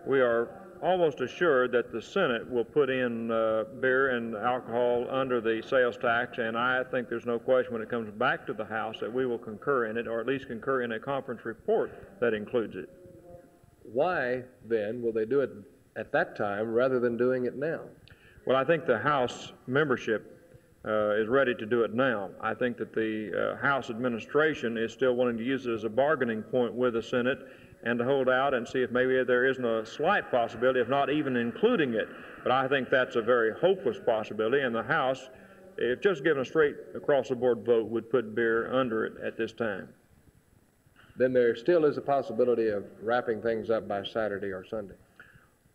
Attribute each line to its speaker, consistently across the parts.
Speaker 1: we are almost assured that the Senate will put in beer and alcohol under the sales tax, and I think there's no question when it comes back to the House that we will concur in it, or at least concur in a conference report that includes it.
Speaker 2: Why, then, will they do it at that time rather than doing it now?
Speaker 1: Well, I think the House membership is ready to do it now. I think that the House administration is still wanting to use it as a bargaining point with the Senate and to hold out and see if maybe there isn't a slight possibility of not even including it. But I think that's a very hopeless possibility, and the House, if just given a straight across-the-board vote, would put beer under it at this time.
Speaker 2: Then there still is a possibility of wrapping things up by Saturday or Sunday.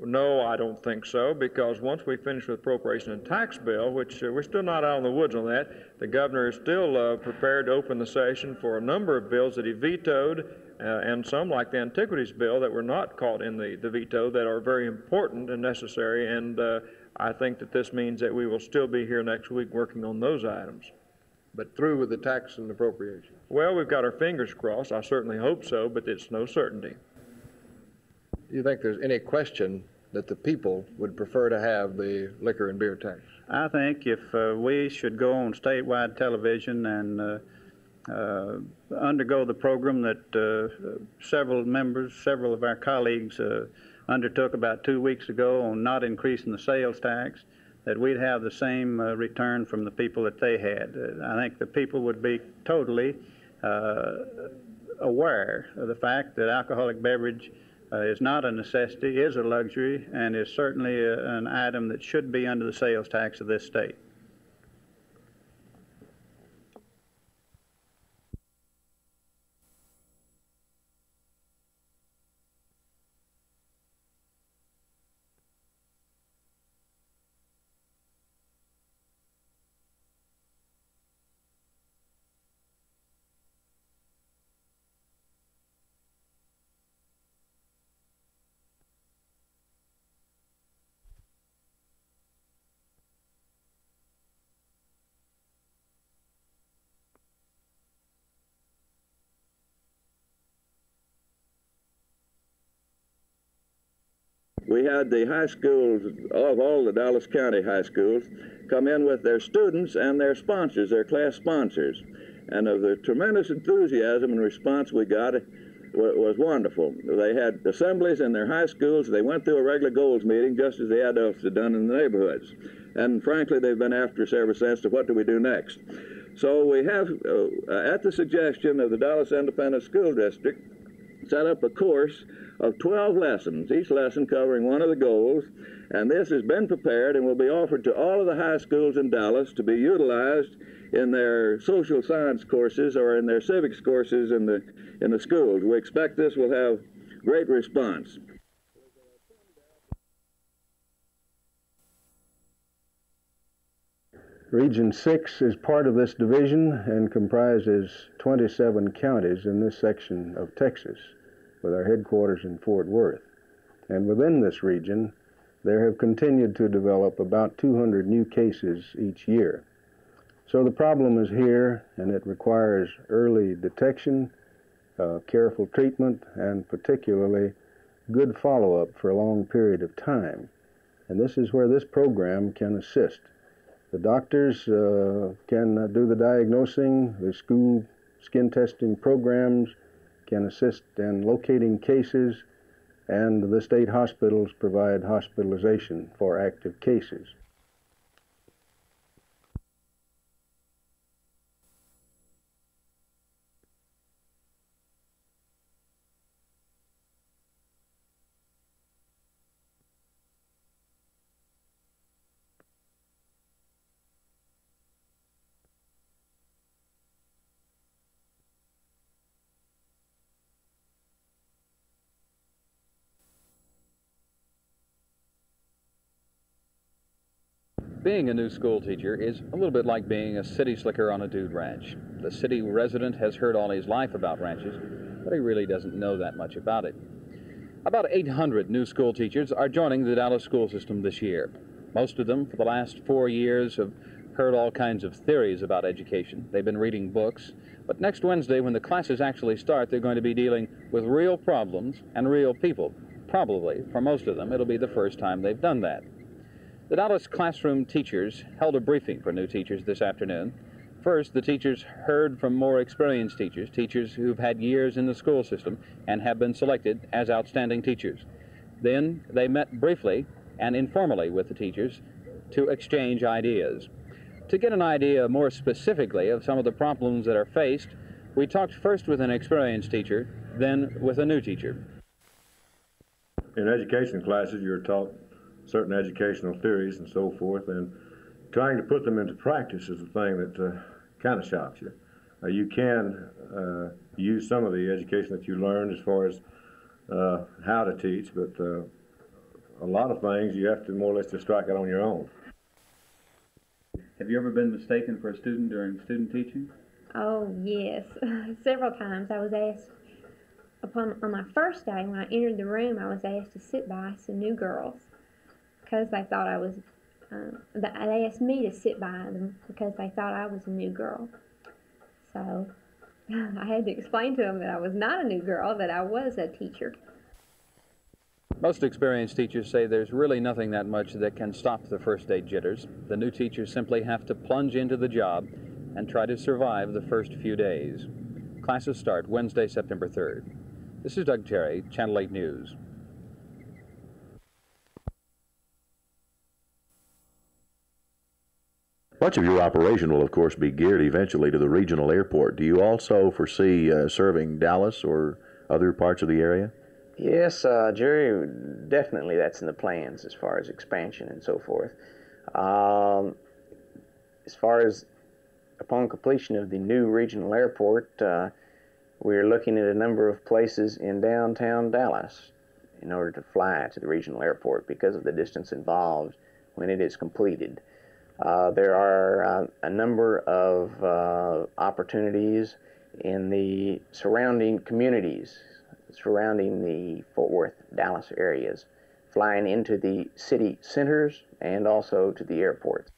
Speaker 1: No, I don't think so, because once we finish with appropriation and tax bill, which we're still not out in the woods on that, the governor is still prepared to open the session for a number of bills that he vetoed, and some, like the antiquities bill, that were not caught in the veto, that are very important and necessary, and I think that this means that we will still be here next week working on those items.
Speaker 2: But through with the tax and appropriation?
Speaker 1: Well, we've got our fingers crossed. I certainly hope so, but it's no certainty.
Speaker 2: Do you think there's any question that the people would prefer to have the liquor and beer tax?
Speaker 3: I think if we should go on statewide television and undergo the program that several of our colleagues undertook about 2 weeks ago on not increasing the sales tax, that we'd have the same return from the people that they had. I think the people would be totally aware of the fact that alcoholic beverage is not a necessity, is a luxury, and is certainly an item that should be under the sales tax of this state.
Speaker 4: We had the high schools, of all the Dallas County high schools, come in with their students and their sponsors, their class sponsors. And of the tremendous enthusiasm and response we got was wonderful. They had assemblies in their high schools. They went through a regular goals meeting just as the adults had done in the neighborhoods. And frankly, they've been after us ever since to what do we do next. So we have, at the suggestion of the Dallas Independent School District, set up a course of 12 lessons, each lesson covering one of the goals, and this has been prepared and will be offered to all of the high schools in Dallas to be utilized in their social science courses or in their civics courses in the schools. We expect this will have great response.
Speaker 5: Region 6 is part of this division and comprises 27 counties in this section of Texas, with our headquarters in Fort Worth. And within this region, there have continued to develop about 200 new cases each year. So the problem is here, and it requires early detection, careful treatment, and particularly good follow-up for a long period of time. And this is where this program can assist. The doctors can do the diagnosing, the school skin testing programs can assist in locating cases, and the state hospitals provide hospitalization for active cases.
Speaker 6: Being a new school teacher is a little bit like being a city slicker on a dude ranch. The city resident has heard all his life about ranches, but he really doesn't know that much about it. About 800 new school teachers are joining the Dallas school system this year. Most of them, for the last 4 years, have heard all kinds of theories about education. They've been reading books, but next Wednesday, when the classes actually start, they're going to be dealing with real problems and real people. probably, for most of them, it'll be the first time they've done that. The Dallas classroom teachers held a briefing for new teachers this afternoon. First, the teachers heard from more experienced teachers, teachers who've had years in the school system and have been selected as outstanding teachers. Then they met briefly and informally with the teachers to exchange ideas. To get an idea more specifically of some of the problems that are faced, we talked first with an experienced teacher, then with a new teacher.
Speaker 7: In education classes, you're taught certain educational theories and so forth, and trying to put them into practice is the thing that kind of shocks you. You can use some of the education that you learned as far as how to teach, but a lot of things you have to more or less just strike out on your own.
Speaker 6: Have you ever been mistaken for a student during student teaching?
Speaker 8: Oh, yes. Several times I was asked, on my first day when I entered the room, I was asked to sit by some new girls because they thought I was, they asked me to sit by them because they thought I was a new girl. So I had to explain to them that I was not a new girl, that I was a teacher.
Speaker 6: Most experienced teachers say there's really nothing that much that can stop the first day jitters. The new teachers simply have to plunge into the job and try to survive the first few days. Classes start Wednesday, September 3rd. This is Doug Terry, Channel 8 News.
Speaker 9: Much of your operation will, of course, be geared eventually to the regional airport. Do you also foresee serving Dallas or other parts of the area?
Speaker 10: Yes, Jerry, definitely that's in the plans as far as expansion and so forth. As far as upon completion of the new regional airport, we're looking at a number of places in downtown Dallas in order to fly to the regional airport because of the distance involved when it is completed. There are a number of opportunities in the surrounding communities surrounding the Fort Worth, Dallas areas, flying into the city centers and also to the airports.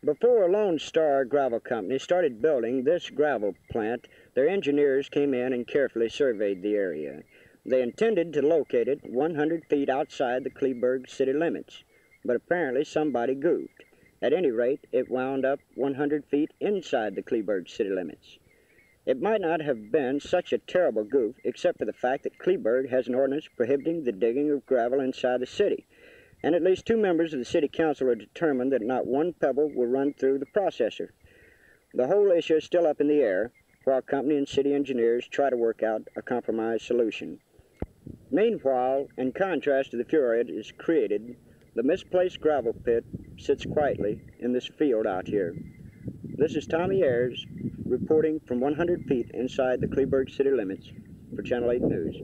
Speaker 11: Before Lone Star Gravel Company started building this gravel plant, their engineers came in and carefully surveyed the area. They intended to locate it 100 feet outside the Kleberg city limits, but apparently somebody goofed. At any rate, it wound up 100 feet inside the Kleberg city limits. It might not have been such a terrible goof, except for the fact that Kleberg has an ordinance prohibiting the digging of gravel inside the city, and at least 2 members of the city council are determined that not one pebble will run through the processor. The whole issue is still up in the air, while company and city engineers try to work out a compromise solution. Meanwhile, in contrast to the furor it is created, the misplaced gravel pit sits quietly in this field out here. This is Tommy Ayers reporting from 100 feet inside the Kleberg city limits for Channel 8 News.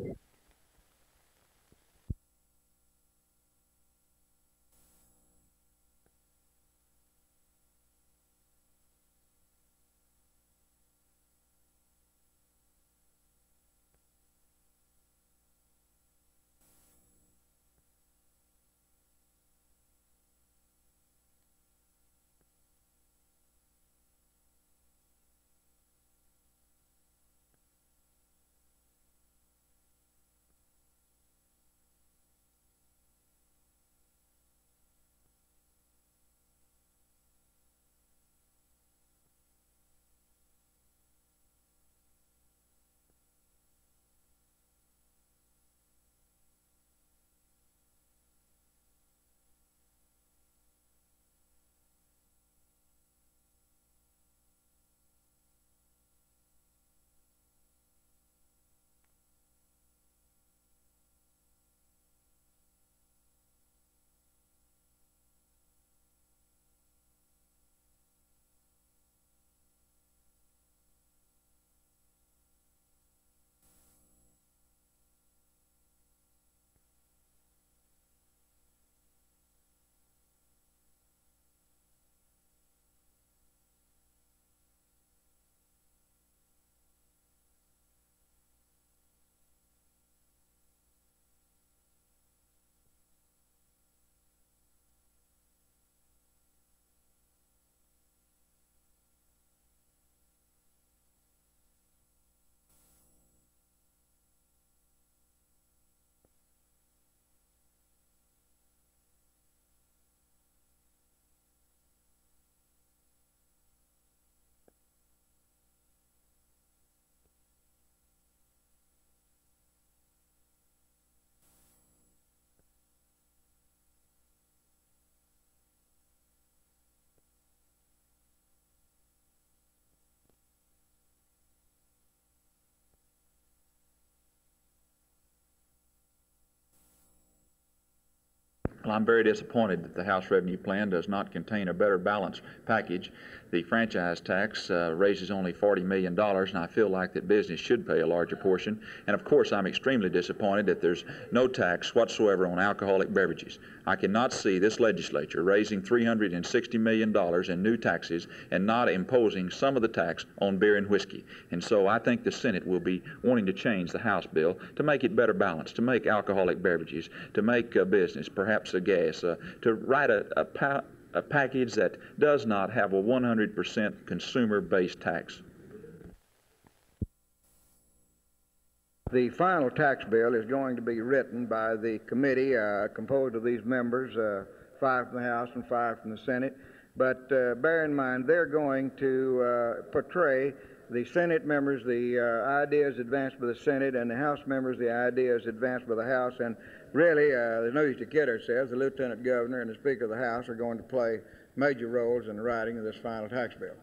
Speaker 12: Well, I'm very disappointed that the House Revenue Plan does not contain a better balanced package. The franchise tax raises only $40 million, and I feel like that business should pay a larger portion. And of course, I'm extremely disappointed that there's no tax whatsoever on alcoholic beverages. I cannot see this legislature raising $360 million in new taxes and not imposing some of the tax on beer and whiskey. And so I think the Senate will be wanting to change the House bill to make it better balanced, to make alcoholic beverages, to make business, perhaps gas, to write a package that does not have a 100% consumer-based tax.
Speaker 13: The final tax bill is going to be written by the committee composed of these members, 5 from the House and 5 from the Senate. But bear in mind, they're going to portray the Senate members, the ideas advanced by the Senate, and the House members, the ideas advanced by the House. And really, there's no use to kid ourselves. The Lieutenant Governor and the Speaker of the House are going to play major roles in the writing of this final tax bill.